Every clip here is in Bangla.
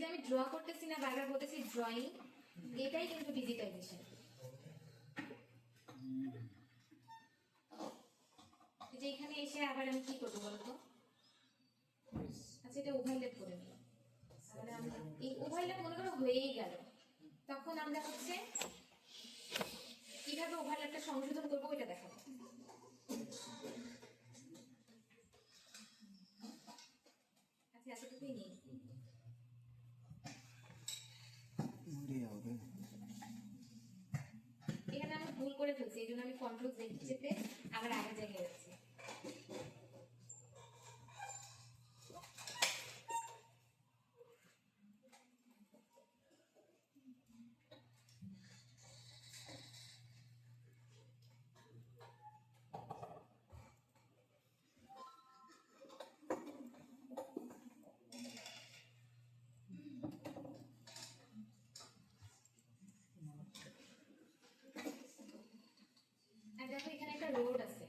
আমি ড্র করতেছি না, বারবার বলতেছি ড্রয়িং, এটাই কিন্তু ডিজিটাইজেশন। যে এখানে এসে আবার আমি কি করবো বলতো? আচ্ছা, এটা ওভারল্যাপ করে নিলাম। তাহলে আমরা এই ওভারল্যাপ মনে করো হয়েই গেল, তখন আমরা হচ্ছে কিভাবে ওভারল্যাপটা সংশোধন করবো এটা দেখাবো। আচ্ছা, এতটুকুই নেই। এখানে আমি ভুল করে ফেলছি, এই জন্য আমি কন্ট্রোল জেড চেপে আবার আগের জায়গায় যাচ্ছি। আর দেখো এখানে একটা রোড আছে,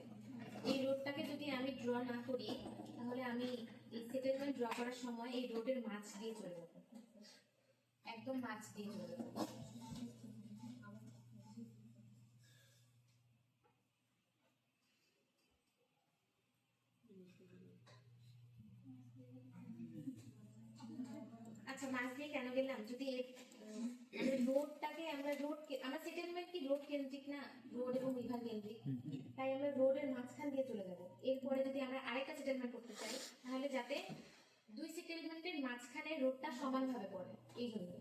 এই রোডটাকে যদি আমি ড্র না করি তাহলে আমি এই সেটেলমেন্ট ড্র করার সময় এই রোডের মাঝ দিয়ে চলে যাবো, একদম মাঝ দিয়ে চলে যাবো। আচ্ছা, মাঝ দিয়ে কেন গেলাম? যদি রোডটাকে আমরা আমরা সেটেলমেন্ট কি রোড কেন্দ্রিক না, রোড এবং বিভাগ কেন্দ্রিক, তাই আমরা রোডের মাঝখান দিয়ে চলে যাব। এরপরে যদি আমরা আরেকটা সেটেলমেন্ট করতে চাই তাহলে যাতে দুই সেটেলমেন্টের মাঝখানে রোডটা সমানভাবে পড়ে, এই জন্য।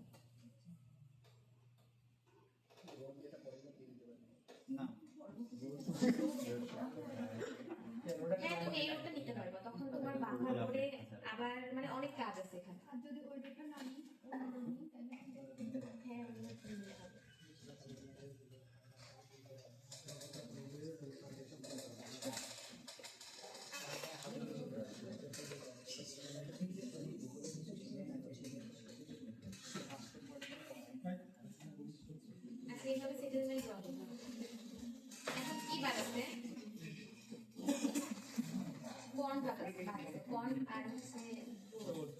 হ্যাঁ, তুমি এই রোডটা নিতে পারবা, তখন তোমার বাংলা রোডে আবার মানে অনেক কাজ আছে এখানে। আর যদি ওই রোডটা না নিই, হ্যাঁ নিতে হবে। আচ্ছা, এইভাবে সেটেলমেন্ট ড্র করতে হবে। এখন কি বাড়াচ্ছে? বন্ড বাড়াচ্ছে, বন্ড আর হচ্ছে রোড।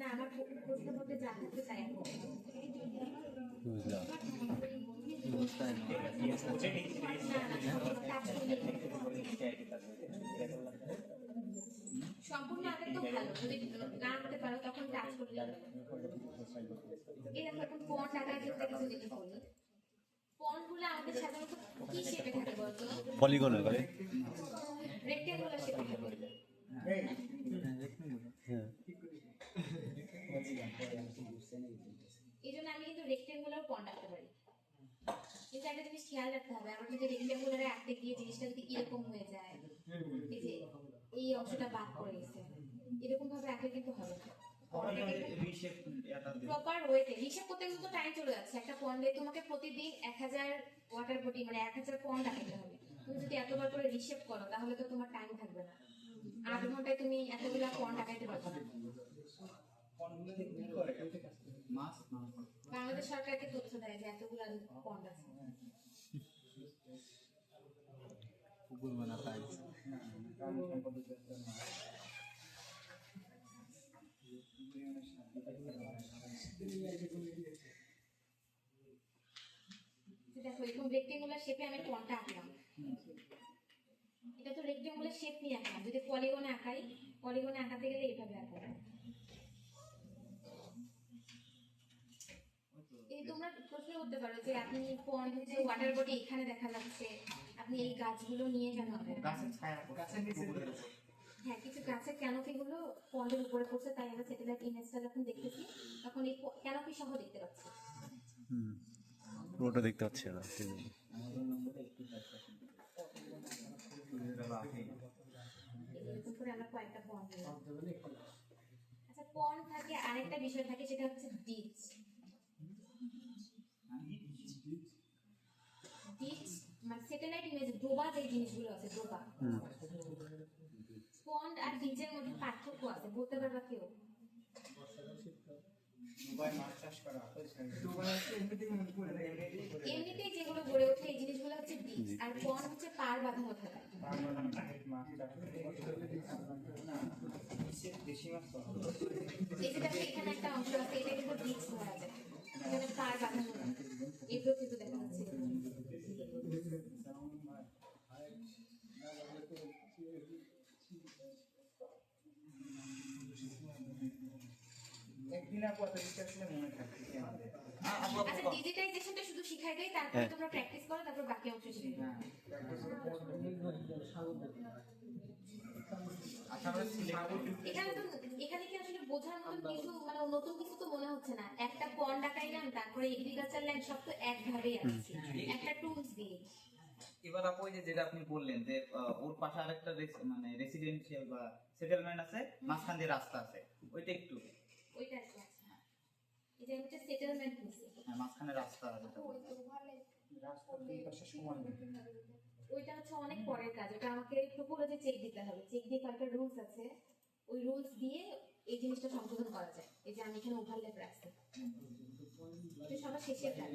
না, আমার প্রশ্ন করতে জানতে চাই। বুঝলাম। সম্পূর্ণ আগে তো ভালো, যদি না আনতে পারো তখন টাচ করলে এই দেখো এখন পন্ড আঁকার ক্ষেত্রে কিছু জিনিস বলি। পন্ড গুলো আমাদের সাধারণত কি শেপে থাকে বলতো? পলিগন করে রেক্টেঙ্গুলার শেপে থাকে। হ্যাঁ, এই জন্য আমি কিন্তু রেক্টেঙ্গুলার পন্ড আঁকতে পারি। কিন্তু একটা জিনিস খেয়াল রাখতে হবে, আমার যদি রেক্টেঙ্গুলারে আঁকতে গিয়ে জিনিসটা যদি এরকম হয়ে যায়, এই যে এই অংশটা বাদ পড়ে গেছে, এরকম ভাবে আঁকলে কিন্তু হবে না। প্রপার ওয়েতে রিশেপ করতে কিন্তু টাইম চলে যাচ্ছে। একটা পন্ডে তোমাকে প্রতিদিন 1000 ওয়াটার বডি মানে 1000 পন্ড আঁকাতে হবে। তুমি যদি এতবার করে রিশেপ করো তাহলে তো তোমার টাইম থাকবে না, 8 ঘন্টায় তুমি এতগুলা পন্ড আঁকাইতে পারবে না। বাংলাদেশ সরকারকে তথ্য দেয় যে এতগুলা পন্ড আছে। পুকুর বানা কাজ দেখো এরকম রেক্টেঙ্গুলার শেপে আমি পন্ডটা আঁকলাম, এটা তো রেক্টেঙ্গুলার শেপ নিয়ে আঁকলাম। যদি পলিগনে আঁকাই, পলিগনে আঁকাতে গেলে এইভাবে আঁকাবো। এই তোমরা প্রশ্ন করতে পারো যে আপনি পন্ড হচ্ছে ওয়াটার বডি এখানে দেখা যাচ্ছে, আপনি এই গাছগুলো নিয়ে কেন আঁকেন? হ্যাঁ, কিছু গাছের ক্যানোপি গুলো পন্ডের উপরে পড়ছে, তাই আমরা স্যাটেলাইট ইমেজটা যখন দেখতেছি তখন এই ক্যানোপি সহ দেখতে পাচ্ছি। পুরোটা দেখতে পাচ্ছি না। এরকম করে আমরা কয়েকটা পন্ড নিলাম। আচ্ছা, পন্ড থাকে, আরেকটা বিষয় থাকে, সেটা হচ্ছে ডিচ। ডিচ মানে স্যাটেলাইট ইমেজ ডোবা, যে জিনিসগুলো আছে ডোবা। পন্ড আর ডিচের মধ্যে পার্থক্য আছে, বলতে পারবা কেউ? এমনিতেই যেগুলো গড়ে ওঠে এই জিনিসগুলো হচ্ছে বীজ, আর পন হচ্ছে পার বাঁধানো থাকা। এই যে দেখো এখানে একটা অংশ আছে, এটা কিন্তু বীজ ধরা যায়, এখানে পার বাঁধানো থাকে, এগুলো কিন্তু দেখা যাচ্ছে। আচ্ছা, ডিজিটাইজেশনটা শুধু শিখাই দেয়, তারপরে তোমরা প্র্যাকটিস করো, তারপর বাকি অংশ শিখে নাও। এখানে তো, এখানে কি আসলে বোঝার মতন কিছু, মানে নতুন কিছু তো মনে হচ্ছে না। একটা পন্ড আঁকাইলাম, তারপরে এগ্রিকালচার ল্যান্ড, সব তো একভাবেই আছে, একটা টুলস দিয়ে। এবার আপু ওই যে যেটা আপনি বললেন যে ওর পাশে আরেকটা মানে রেসিডেন্সিয়াল বা সেটেলমেন্ট আছে, মাঝখান দিয়ে রাস্তা আছে, ওইটা একটু ওইটা আছে। আচ্ছা, এটা একটা সেটেলমেন্ট নিছে, মাঝখানে রাস্তা আছে। ওইটা হচ্ছে অনেক পরের কাজ। ওটা আমাকে একটু পুরো যে চেক দিতে হবে, চেক দিয়ে কয়েকটা রুলস আছে, ওই রুলস দিয়ে এই জিনিসটা সংশোধন করা যায়। এই যে আমি এখানে ওভারল্যাপ রাখছি, এটা সবার শেষের কাজ।